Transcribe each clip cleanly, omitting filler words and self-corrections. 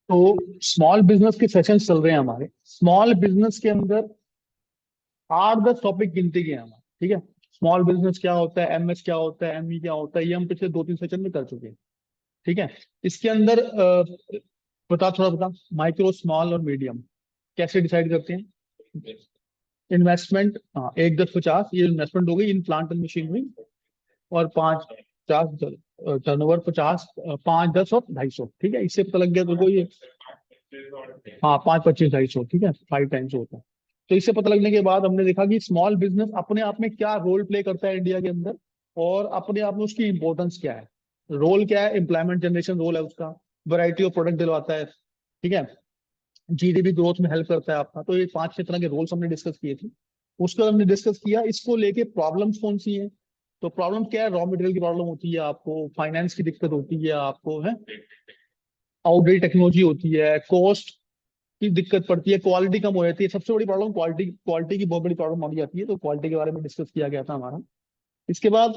तो small business के session चल रहे हैं हमारे। स्मॉल बिजनेस के अंदर 8-10 टॉपिक गिनती के हैं हमारे। ठीक है, स्मॉल बिजनेस क्या होता है, एमएस क्या होता है, एमई क्या होता है, ये हम पिछले 2-3 सेशन में कर चुके हैं। ठीक है, इसके अंदर थोड़ा बता, माइक्रो स्मॉल और मीडियम कैसे डिसाइड करते हैं। इन्वेस्टमेंट, हाँ, 1, 10, 50 ये इन्वेस्टमेंट हो गई इन प्लांट एंड मशीनरी। और 5, 50 टर्नओवर 50, 5, 10 और 250। ठीक है, इससे पता लग गया तुमको ये। हाँ, 5, 25, 250। ठीक है, 5 टाइम्स होता है। तो इससे पता लगने के बाद हमने देखा कि स्मॉल बिजनेस अपने आप में क्या रोल प्ले करता है इंडिया के अंदर, और अपने आप में उसकी इंपॉर्टेंस क्या है। रोल क्या है, एम्प्लॉयमेंट जनरेशन रोल है उसका, वैरायटी ऑफ प्रोडक्ट दिलवाता है। ठीक है, जीडीपी ग्रोथ में हेल्प करता है आपका। तो ये 5-6 तरह के रोल्स हमने डिस्कस किए थे। उसको हमने डिस्कस किया, इसको लेके प्रॉब्लम्स कौन सी हैं। तो प्रॉब्लम क्या है, रॉ मटेरियल की प्रॉब्लम होती है आपको, फाइनेंस की दिक्कत होती है आपको, है आउटडेटेड टेक्नोलॉजी होती है, कॉस्ट की दिक्कत पड़ती है, क्वालिटी कम हो जाती है। सबसे बड़ी प्रॉब्लम क्वालिटी क्वालिटी की बहुत बड़ी प्रॉब्लम आ जाती है। तो क्वालिटी के बारे में डिस्कस किया गया था हमारा। इसके बाद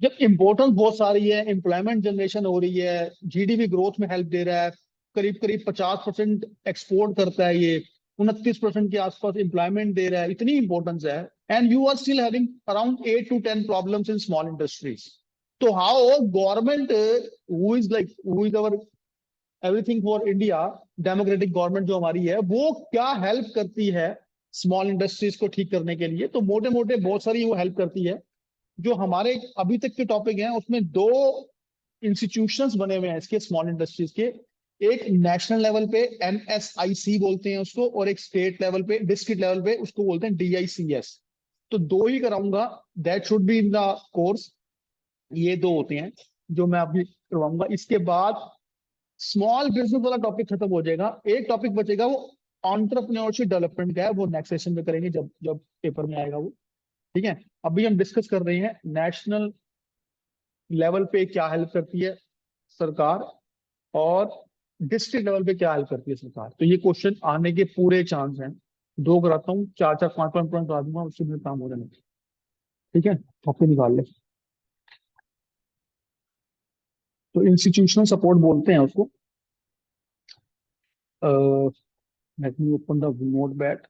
जब इम्पोर्टेंस बहुत सारी है, एम्प्लॉयमेंट जनरेशन हो रही है, जीडीपी ग्रोथ में हेल्प दे रहा है, करीब करीब 50% एक्सपोर्ट करता है ये, 29% के आसपास एम्प्लॉयमेंट दे रहा है, इतनी इंपॉर्टेंस है। And you are still having around 8 to 10 problems in small industries. तो how government, who is our everything for India, democratic government जो हमारी है, वो क्या हेल्प करती है स्मॉल इंडस्ट्रीज को ठीक करने के लिए। तो मोटे मोटे बहुत सारी वो हेल्प करती है। जो हमारे अभी तक के टॉपिक हैं उसमें दो इंस्टीट्यूशंस बने हुए हैं इसके स्मॉल इंडस्ट्रीज के। एक नेशनल लेवल पे एनएसआईसी बोलते हैं उसको, और एक स्टेट लेवल पे, डिस्ट्रिक्ट लेवल पे उसको बोलते हैं डीआईसीएस। तो दो ही कराऊंगा, that should be in the course. ये दो होते हैं जो मैं अभी करवाऊंगा। इसके बाद स्मॉल बिजनेस वाला टॉपिक खत्म हो जाएगा। एक टॉपिक बचेगा, वो एंटरप्रेन्योरशिप डेवलपमेंट का है। वो नेक्स्ट सेशन में करेंगे जब जब पेपर में आएगा वो। ठीक है, अभी हम डिस्कस कर रहे हैं नेशनल लेवल पे क्या हेल्प करती है सरकार, और डिस्ट्रिक्ट लेवल पे क्या हेल्प करती है सरकार। तो ये क्वेश्चन आने के पूरे चांस हैं। दो कराता हूँ, 4-4, 5-5 पॉइंट करा दूंगा, उससे मेरा काम हो जाना। ठीक है, कॉपी निकाल ले। तो इंस्टीट्यूशनल सपोर्ट बोलते हैं उसको। Let me open the note pad.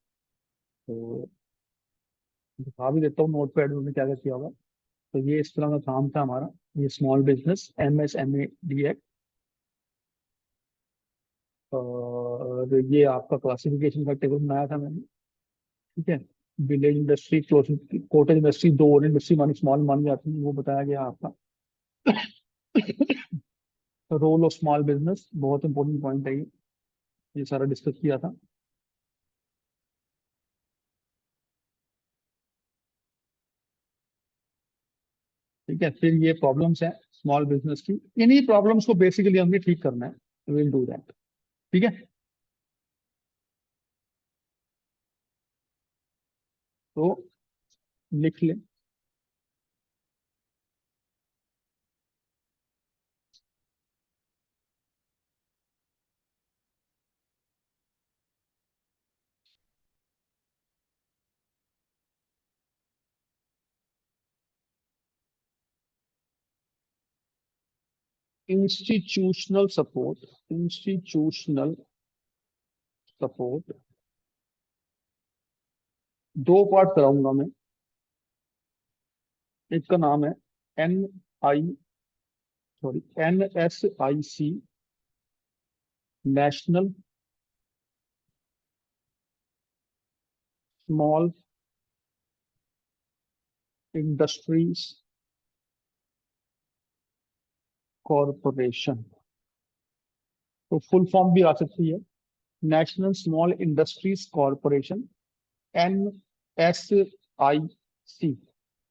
तो दिखा भी देता हूँ नोट पैड में क्या क्या किया होगा। तो ये इस तरह का काम था हमारा। ये स्मॉल बिजनेस MSME एक्ट, और ये आपका क्लासिफिकेशन का टेबल बनाया था मैंने। ठीक है, विलेज इंडस्ट्री, कॉटेज इंडस्ट्री, दो और इंडस्ट्री मानी स्मॉल मानी जाती है, वो बताया गया आपका। रोल ऑफ स्मॉल बिजनेस बहुत इंपॉर्टेंट पॉइंट है ये सारा डिस्कस किया था। ठीक है, फिर ये प्रॉब्लम्स हैं स्मॉल बिजनेस की। इन्हीं प्रॉब्लम्स को बेसिकली हमें ठीक करना है, विल डू दैट। ठीक है, तो लिख लें। इंस्टीट्यूशनल सपोर्ट दो पार्ट कराऊंगा मैं। एक का नाम है एन आई NSIC, national small industries corporation. तो फुल फॉर्म भी आ सकती है, national small industries corporation, NSIC।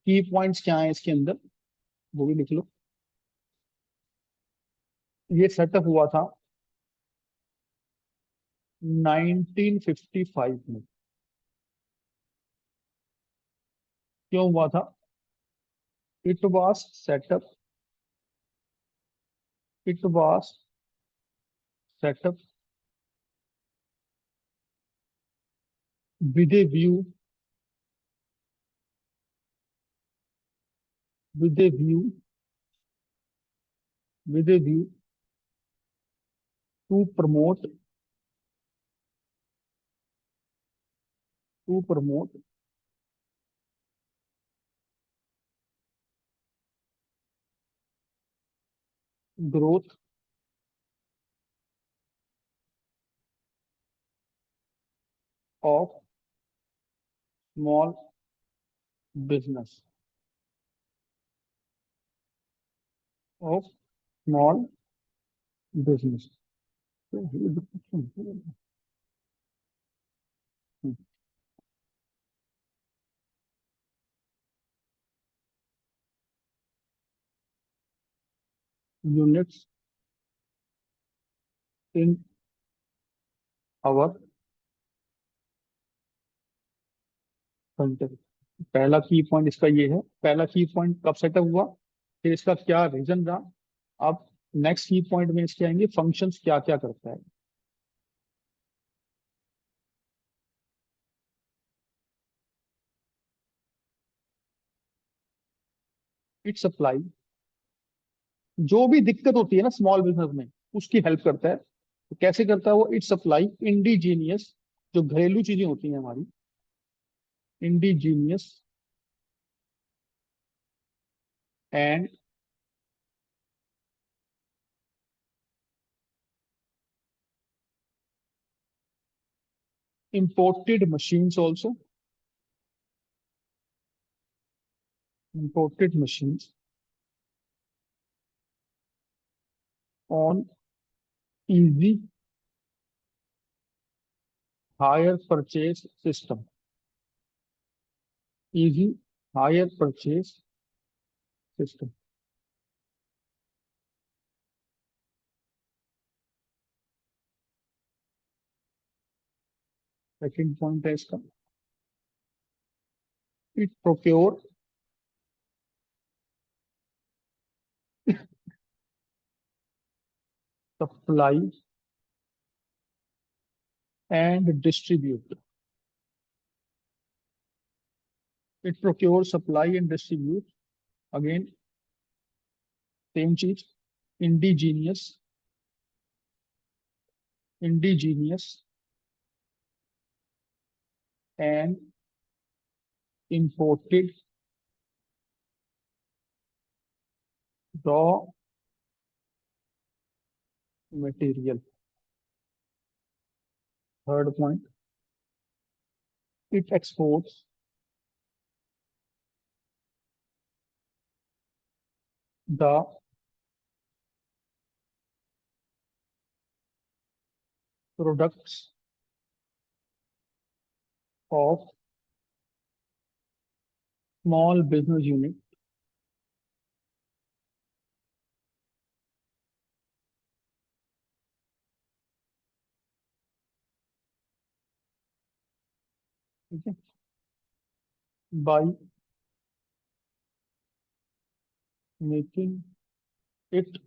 की पॉइंट्स क्या है इसके अंदर, वो भी लिख लो। ये सेटअप हुआ था 1955 में। क्यों हुआ था? It was set up it was set up with a view with a view with a view to promote growth of small business of small business. Units in our country. पहला की पॉइंट इसका ये है, पहला की पॉइंट कब setup हुआ, फिर इसका क्या रीजन रहा। अब नेक्स्ट की पॉइंट में इसके आएंगे फंक्शंस क्या क्या करता है। इट सप्लाई, जो भी दिक्कत होती है ना स्मॉल बिजनेस में उसकी हेल्प करता है। तो कैसे करता है वो, इट सप्लाई इंडिजीनियस, जो घरेलू चीजें होती हैं हमारी, indigenous and imported machines also, imported machines on easy hire purchase system, easy hire purchase system। Second point है इसका, it procure supply and distribute, it procure supply and distribute, again same चीज, indigenous, indigenous and imported raw material. Third point, it exports the products of small business unit. ठीक है, by making it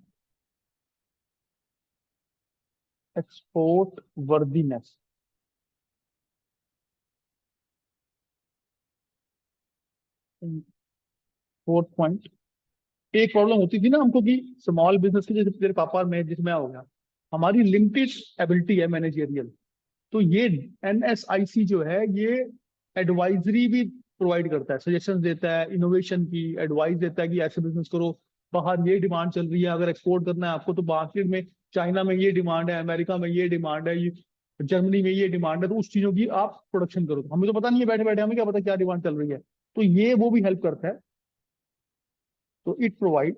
export worthiness. Fourth point, एक problem होती थी ना हमको कि small business की, जैसे तेरे पापा और मैं जिसमें हो गया, हमारी लिमिटेड एबिलिटी है मैनेजरियल। तो ये एनएसआईसी जो है ये एडवाइजरी भी प्रोवाइड करता है, सजेशन देता है, इनोवेशन की एडवाइस देता है कि ऐसे बिजनेस करो, बाहर ये डिमांड चल रही है, अगर एक्सपोर्ट करना है आपको तो मार्केट में चाइना में ये डिमांड है, अमेरिका में ये डिमांड है, जर्मनी में ये डिमांड है, तो उस चीजों की आप प्रोडक्शन करो। हमें तो पता नहीं है, बैठे बैठे हमें क्या पता क्या डिमांड चल रही है। तो ये वो भी हेल्प करता है। तो it provide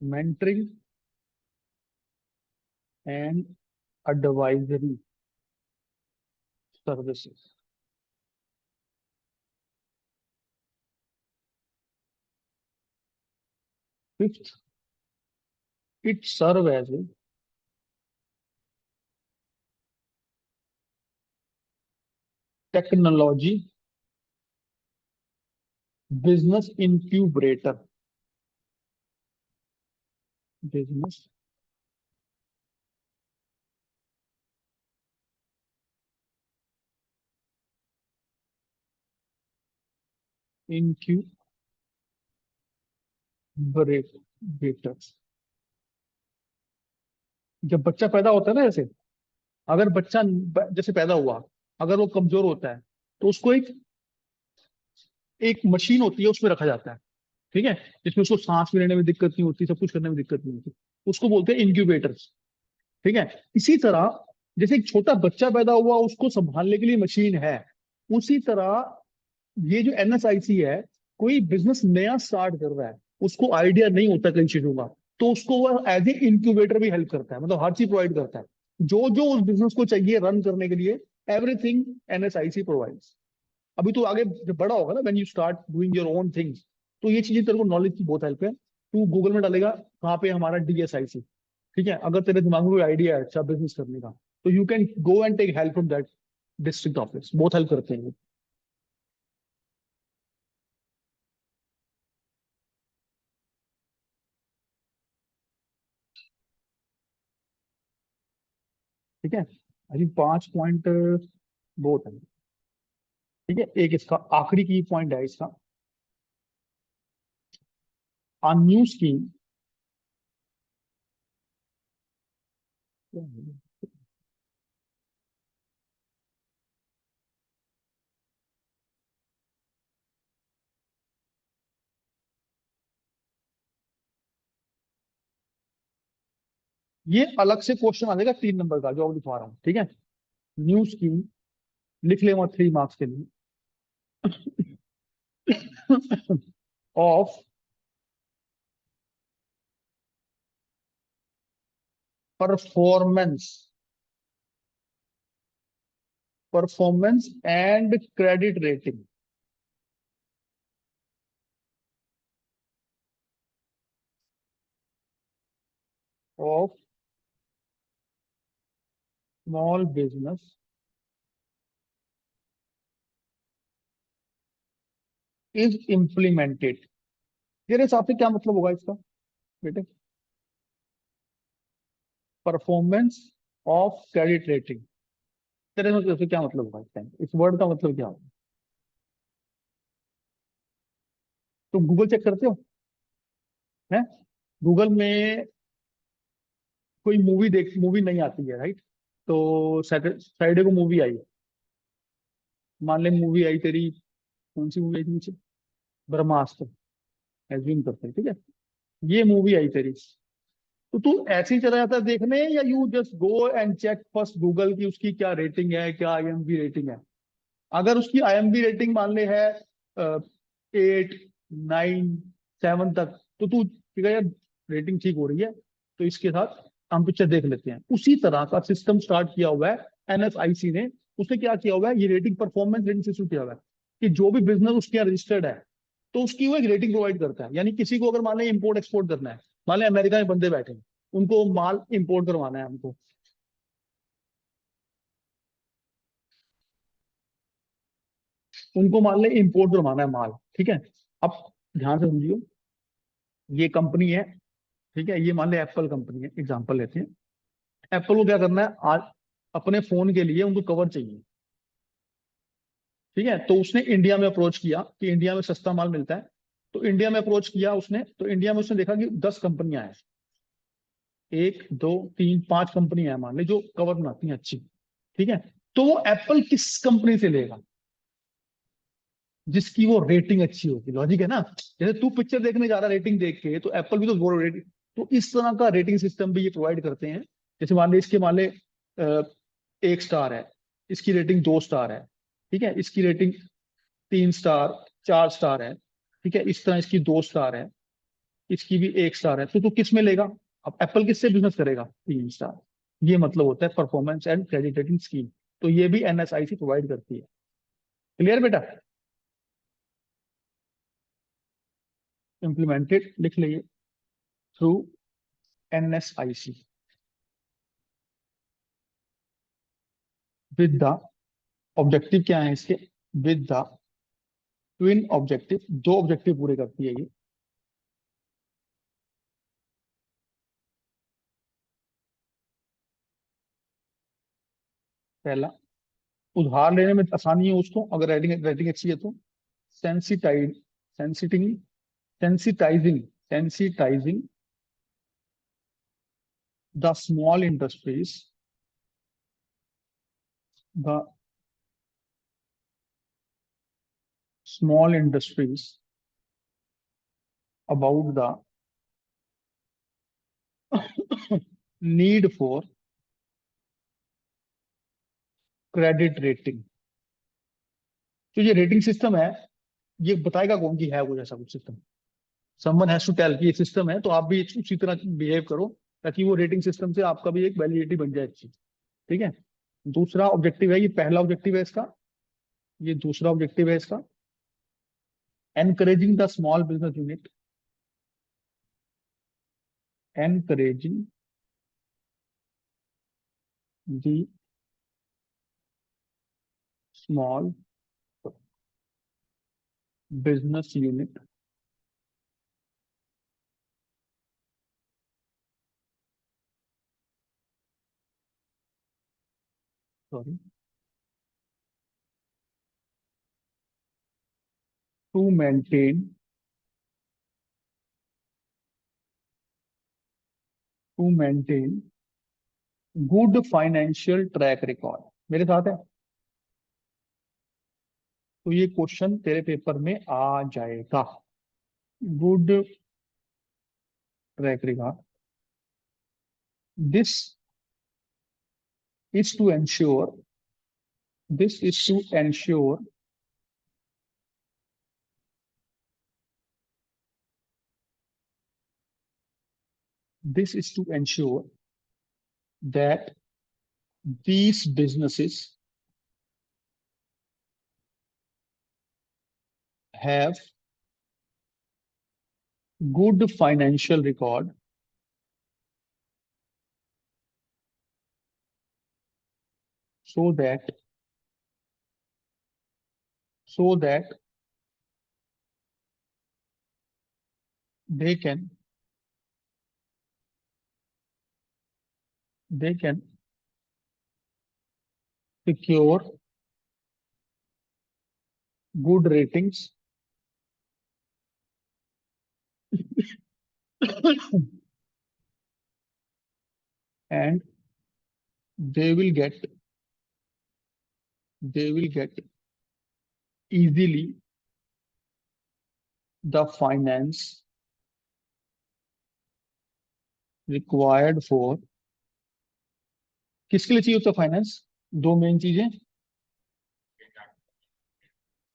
mentoring and advisory services. Fifth, it serve as a technology business incubator, business break breakers. जब बच्चा पैदा होता है ना, जैसे अगर बच्चा जैसे पैदा हुआ, अगर वो कमजोर होता है, तो उसको एक एक मशीन होती है, उसमें रखा जाता है। ठीक है, जिसमें उसको सांस भी लेने में दिक्कत नहीं होती, सब कुछ करने में दिक्कत नहीं होती। उसको बोलते हैं इंक्यूबेटर्स। ठीक है। इसी तरह जैसे एक छोटा बच्चा पैदा हुआ, उसको संभालने के लिए मशीन है, उसी तरह ये जो एनएसआईसी है, कोई बिजनेस नया स्टार्ट कर रहा है, उसको आइडिया नहीं होता कई चीजों का, तो उसको वह एज ए इंक्यूबेटर भी हेल्प करता है, मतलब हर चीज प्रोवाइड करता है। जो जो उस बिजनेस को चाहिए रन करने के लिए, एवरीथिंग एनएसआईसी प्रोवाइड्स। अभी तो आगे जब बड़ा होगा ना, when you start doing your own things, तो ये चीजें तेरे को नॉलेज की बहुत हेल्प है। तू गूगल में डालेगा कहाँ पे हमारा डीएसआईसी। ठीक है, अगर तेरे दिमाग में कोई आइडिया है अच्छा बिजनेस करने का, तो you can go and take help from that district office, बहुत हेल्प करते हैं ये। ठीक है, अभी 5 पॉइंट बहुत है। ठीक है, एक इसका आखिरी की पॉइंट है इसका, a new scheme। ये अलग से क्वेश्चन आ जाएगा 3 नंबर का, जो अब लिखवा रहा हूँ। ठीक है, न्यू स्कीम लिख लेगा 3 मार्क्स के लिए। Of performance, performance and credit rating of small business is implemented. तेरे हिसाब से क्या मतलब होगा इसका बेटे? परफॉर्मेंस ऑफ क्रेडिट रेटिंग, तेरे हिसाब से क्या मतलब होगा इसका, इस वर्ड का मतलब क्या होगा? तुम गूगल चेक करते हो? है, गूगल में कोई मूवी नहीं आती है, राइट? तो फ्राइडे को मूवी आई, मान ले मूवी आई तेरी, कौन सी मूवी आई थी नीचे, ब्रह्मास्त्र, एज्यूम करते हैं। ठीक है, ये मूवी आई तेरी, तो तू ऐसे ही चला जाता है देखने, या you just go and check first Google की उसकी क्या रेटिंग है, क्या आईएमबी रेटिंग है? अगर उसकी आईएमबी रेटिंग मान ले है 8, 9, 7 तक, तो तू ठीक है यार, रेटिंग ठीक हो रही है, तो इसके साथ हम पिक्चर देख लेते हैं। उसी तरह का सिस्टम स्टार्ट किया हुआ है एनएफआईसी ने। उसने क्या किया हुआ है, ये रेटिंग परफॉर्मेंस रेटिंग सिस्टम किया हुआ है, कि जो भी बिजनेस उसके यहाँ रजिस्टर्ड है, तो उसकी वो एक रेटिंग प्रोवाइड करता है। यानी किसी को अगर मान ले इम्पोर्ट एक्सपोर्ट करना है, मान ले अमेरिका में बंदे बैठे हैं, उनको माल इम्पोर्ट करवाना है हमको, उनको मान ले इम्पोर्ट करवाना है माल। ठीक है, अब ध्यान से समझियो, ये कंपनी है, ठीक है, ये मान ले एप्पल कंपनी है, एग्जांपल लेते हैं। एप्पल को क्या करना है आज, अपने फोन के लिए उनको कवर चाहिए। ठीक है, तो उसने इंडिया में अप्रोच किया कि इंडिया में सस्ता माल मिलता है, तो इंडिया में अप्रोच किया उसने, तो इंडिया में उसने देखा कि 10 कंपनियां हैं, 1, 2, 3, 5 कंपनियां हैं मान ले, जो कवर बनाती हैं अच्छी। ठीक है, तो वो एप्पल किस कंपनी से लेगा? जिसकी वो रेटिंग अच्छी होगी। लॉजिक है ना? जैसे तू पिक्चर देखने जा रहा है रेटिंग देख के, तो एप्पल भी तो वो रेटिंग, तो इस तरह का रेटिंग सिस्टम भी ये प्रोवाइड करते हैं। जैसे मान ली इसके मान ले 1 स्टार है, इसकी रेटिंग 2 स्टार है, ठीक है, इसकी रेटिंग 3 स्टार, 4 स्टार है, ठीक है, इस तरह इसकी 2 स्टार है, इसकी भी 1 स्टार है, तो तू किस में लेगा? अब एप्पल किससे बिजनेस करेगा? 3 स्टार। ये मतलब होता है performance and credit rating scheme. तो ये भी एनएसआईसी प्रोवाइड करती है। क्लियर बेटा? इम्प्लीमेंटेड लिख लीजिए through NSIC with the objective, क्या है इसके? With the twin objective, 2 objective पूरे करती है ये। पहला, उधार लेने में आसानी है उसको, अगर रेटिंग रेटिंग अच्छी है तो। Sensitize sensiting sensitizing sensitizing the small industries, the small industries about the need for credit rating. तो ये रेटिंग सिस्टम है, ये बताएगा कौन कि है कुछ ऐसा कुछ system. Someone has to tell कि ये सिस्टम है, तो आप भी उसी तरह बिहेव करो ताकि वो रेटिंग सिस्टम से आपका भी एक वैलिडिटी बन जाए अच्छी। ठीक है, दूसरा ऑब्जेक्टिव है, ये पहला ऑब्जेक्टिव है इसका, ये दूसरा ऑब्जेक्टिव है इसका, encouraging the small business unit, encouraging the small business unit sorry to maintain good financial track record. मेरे साथ है, तो ये क्वेश्चन तेरे पेपर में आ जाएगा। Good track record, this is to ensure this is to ensure this is to ensure that these businesses have good financial record so that they can secure good ratings and they will get easily the finance required for। किसके लिए चाहिए होता finance? दो main चीजें,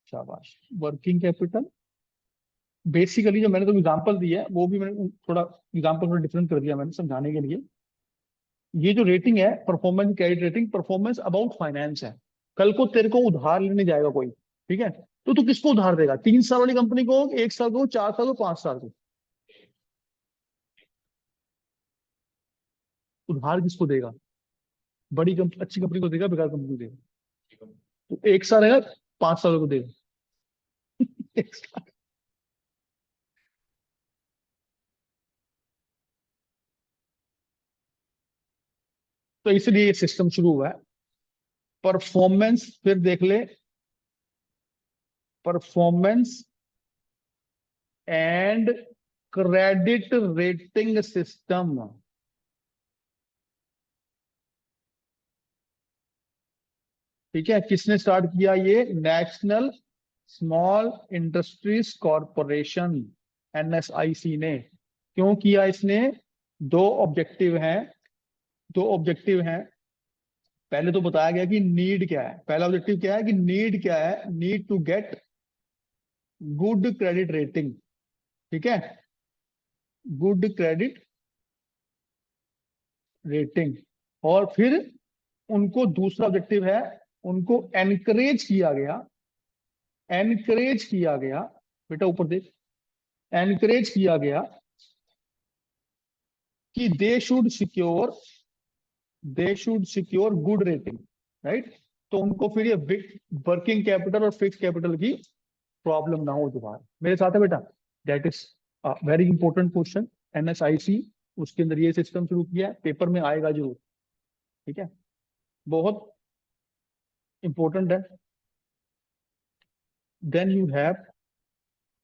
शाबाश, working capital. Basically जो मैंने तो एग्जांपल दिया है वो भी मैंने थोड़ा एग्जांपल थोड़ा डिफरेंट कर दिया मैंने समझाने के लिए। ये जो रेटिंग है performance credit rating, performance about finance है। कल को तेरे को उधार लेने जाएगा कोई, ठीक है, तो तू किसको उधार देगा? 3 साल वाली कंपनी को, 1 साल को, 4 साल को, 5 साल को? उधार किसको देगा? बड़ी अच्छी कंपनी को देगा, बेकार कंपनी को देगा? तो 1 साल है, 5 साल को देगा। एक साल। तो इसलिए ये सिस्टम शुरू हुआ है। परफॉर्मेंस फिर देख ले, performance and credit rating system. ठीक है, किसने स्टार्ट किया? ये national small industries corporation, NSIC ने। क्यों किया इसने? दो ऑब्जेक्टिव हैं, दो ऑब्जेक्टिव हैं। पहले तो बताया गया कि नीड क्या है, पहला ऑब्जेक्टिव क्या है कि नीड क्या है, need to get good credit rating. ठीक है, गुड क्रेडिट रेटिंग। और फिर उनको दूसरा ऑब्जेक्टिव है, उनको एनकरेज किया गया, एनकरेज किया गया, बेटा ऊपर देख, एनकरेज किया गया कि they should secure good rating, right. तो उनको फिर ये वर्किंग कैपिटल और फिक्स कैपिटल की प्रॉब्लम ना हो दोबारा। मेरे साथ है बेटा? That is very important question. NSIC उसके अंदर ये सिस्टम शुरू किया है, पेपर में आएगा जरूर। ठीक है, बहुत इंपॉर्टेंट है। Then you have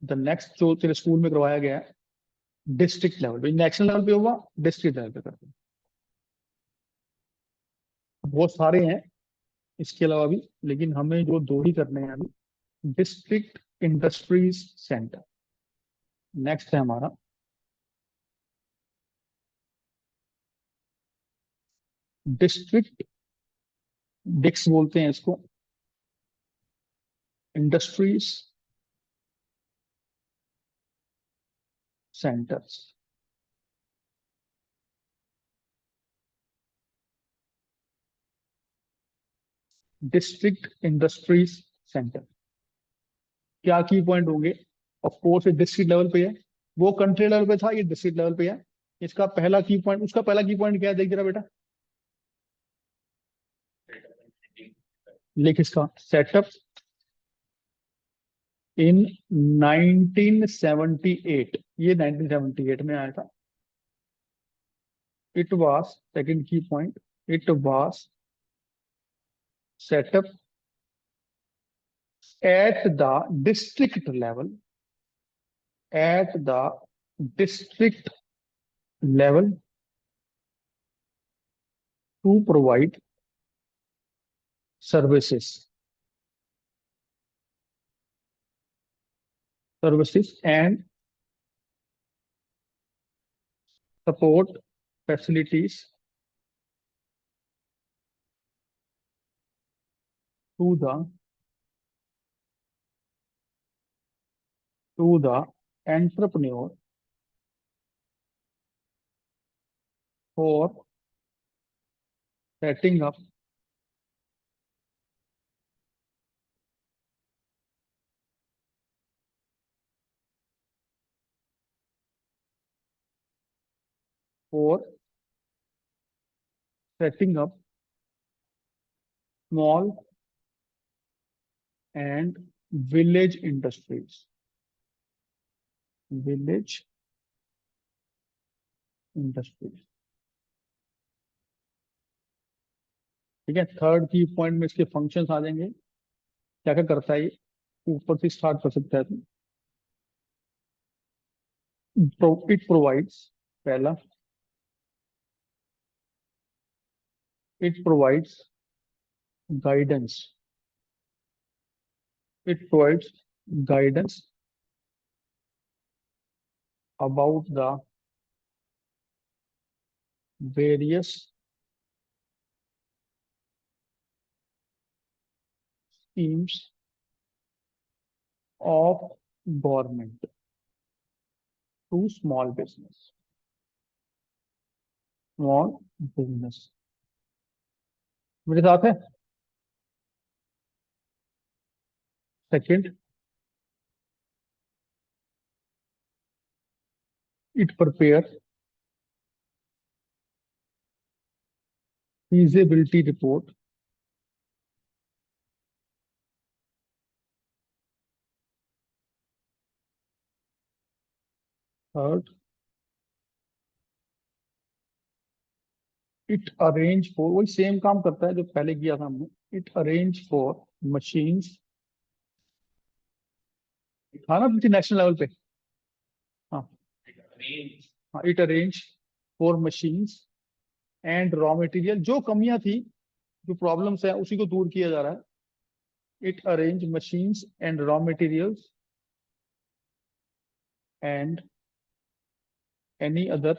the next जो तेरे स्कूल में करवाया गया है, डिस्ट्रिक्ट लेवल पे, नेशनल लेवल पे हुआ, डिस्ट्रिक्ट लेवल पे करते हैं। बहुत सारे हैं इसके अलावा भी, लेकिन हमें जो दो ही करने हैं अभी। डिस्ट्रिक्ट इंडस्ट्रीज सेंटर नेक्स्ट है हमारा। डिस्ट्रिक्ट, डिक्स बोलते हैं इसको, industries centres. District industries centre, क्या की पॉइंट होंगे? ऑफ कोर्स ये डिस्ट्रिक्ट लेवल पे है, वो कंट्री लेवल पे था, ये डिस्ट्रिक्ट लेवल पे है। इसका पहला की पॉइंट, उसका पहला की पॉइंट क्या है, देख जरा बेटा, लिख इसका, सेटअप इन 1978, ये 1978 में आया था। इट वाज, सेकंड की point, it was setup at the district level, at the district level to provide services, services and support facilities to the entrepreneur for setting up for setting up small and village industries, village industries। ठीक है, third की point में इसके functions आ जाएंगे, क्या क्या करता है ये, ऊपर से स्टार्ट कर सकता है तुम। इट प्रोवाइड्स, पहला, it provides guidance, it provides guidance about the various schemes of government to small business, small business। मेरे साथ है? Second, it prepare feasibility report, third, it arrange for, वही सेम काम करता है जो पहले किया था हमने, it arrange for machines, था ना नेशनल लेवल पे? हाँ हाँ, it arrange for machines and raw material, जो कमियां थी, जो प्रॉब्लम्स है, उसी को दूर किया जा रहा है। It arrange machines and raw materials and any other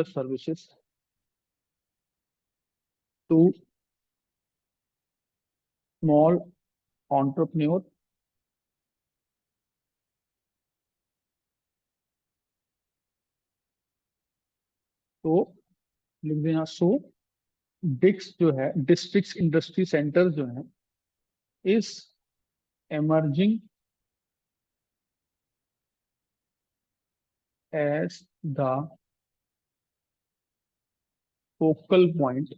services to small entrepreneur, तो लिख देना। सो डिक्स जो है, डिस्ट्रिक्ट इंडस्ट्री सेंटर जो है, इस emerging as the focal point,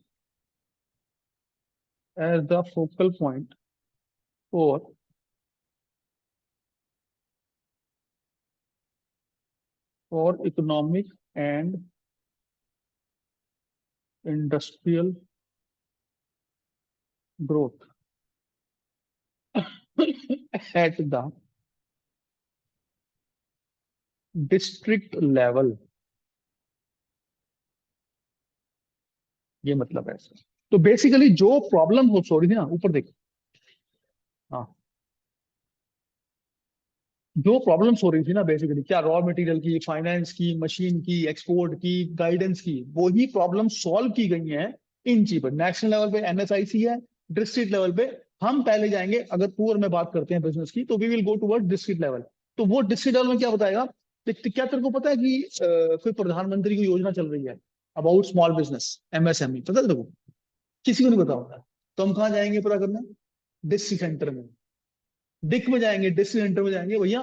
as the focal point for economic and industrial growth at the district level, ये मतलब है इसका। तो बेसिकली जो प्रॉब्लम हो सॉरी थी ना, ऊपर देखो, हाँ, जो प्रॉब्लम्स हो रही थी ना बेसिकली, क्या रॉ मटेरियल की, फाइनेंस की, मशीन की, एक्सपोर्ट की, गाइडेंस की, वो ही प्रॉब्लम सॉल्व की गई हैं इन चीजों पर। नेशनल लेवल पे एनएसआईसी है, डिस्ट्रिक्ट लेवल पे हम पहले जाएंगे, अगर पुअर में बात करते हैं बिजनेस की, तो we will go toward district level. तो वो डिस्ट्रिक्ट लेवल में क्या बताएगा, क्या तेरे को पता है कि कोई प्रधानमंत्री की योजना चल रही है अबाउट स्मॉल बिजनेस, एमएसएमई, पता है तेरे को? किसी को नहीं पता होता। तो हम कहाँ जाएंगे पता करना? डिस्ट्रिक्ट सेंटर में, डिक में जाएंगे, डिस्ट्रिक्ट सेंटर में जाएंगे, भैया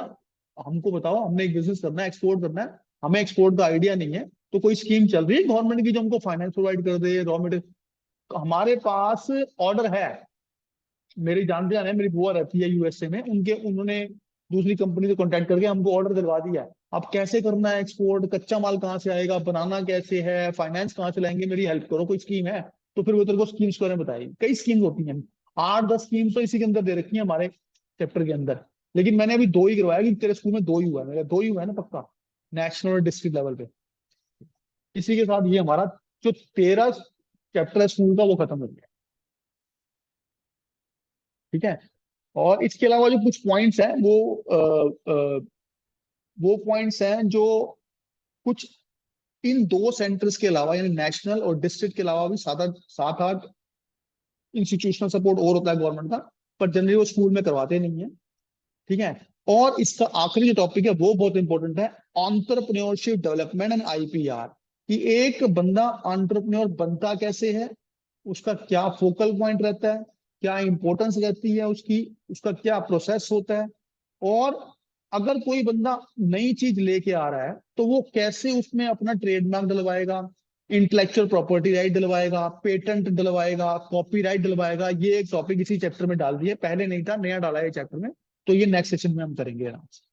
हमको बताओ, हमने एक बिजनेस करना है, एक्सपोर्ट करना है, हमें एक्सपोर्ट का आइडिया नहीं है, तो कोई स्कीम चल रही है गवर्नमेंट की जो हमको फाइनेंस प्रोवाइड कर दे, रॉ मटेरियल, हमारे पास ऑर्डर है। मेरी जान पहचान है, मेरी बुआ रहती है यूएसए में, उनके उन्होंने दूसरी कंपनी से कांटेक्ट करके हमको ऑर्डर दिलवा दिया है। अब कैसे करना है एक्सपोर्ट, कच्चा माल कहाँ से आएगा, बनाना कैसे है, फाइनेंस कहाँ से लाएंगे, मेरी हेल्प करो, कोई स्कीम है? तो फिर वो तेरे को स्कीम्स के बारे में बताएगी, कई स्कीम्स होती हैं, 8-10 स्कीम्स तो इसी के अंदर दे रखी है हमारे चैप्टर के अंदर। लेकिन मैंने अभी दो ही करवाया, कि तेरे स्कूल में दो ही हुआ है, मेरा दो ही हुआ है ना पक्का, नेशनल और डिस्ट्रिक्ट लेवल पे। इसी के साथ ये हमारा जो 13 चैप्टर है स्कूल का, वो खत्म हो गया। ठीक है। और इसके अलावा जो कुछ पॉइंट्स हैं वो पॉइंट्स हैं जो कुछ इन दो सेंटर्स के अलावा, यानी नेशनल और डिस्ट्रिक्ट के अलावा भी सात सात आठ इंस्टीट्यूशनल सपोर्ट और होता है गवर्नमेंट का, पर जनरली वो स्कूल में करवाते नहीं है। ठीक है। और इसका आखिरी जो टॉपिक है वो बहुत इंपॉर्टेंट है, एंटरप्रेन्योरशिप डेवलपमेंट एंड आईपीआर, कि एक बंदा एंटरप्रेन्योर बनता कैसे है, उसका क्या फोकल पॉइंट रहता है, क्या इंपॉर्टेंस रहती है उसकी, उसका क्या प्रोसेस होता है, और अगर कोई बंदा नई चीज लेके आ रहा है तो वो कैसे उसमें अपना ट्रेडमार्क डलवाएगा, इंटेलेक्चुअल प्रॉपर्टी राइट डलवाएगा, पेटेंट डलवाएगा, कॉपीराइट डलवाएगा। ये एक टॉपिक इसी चैप्टर में डाल दिया, पहले नहीं था, नया डाला है चैप्टर में। तो ये नेक्स्ट सेशन में हम करेंगे आराम से।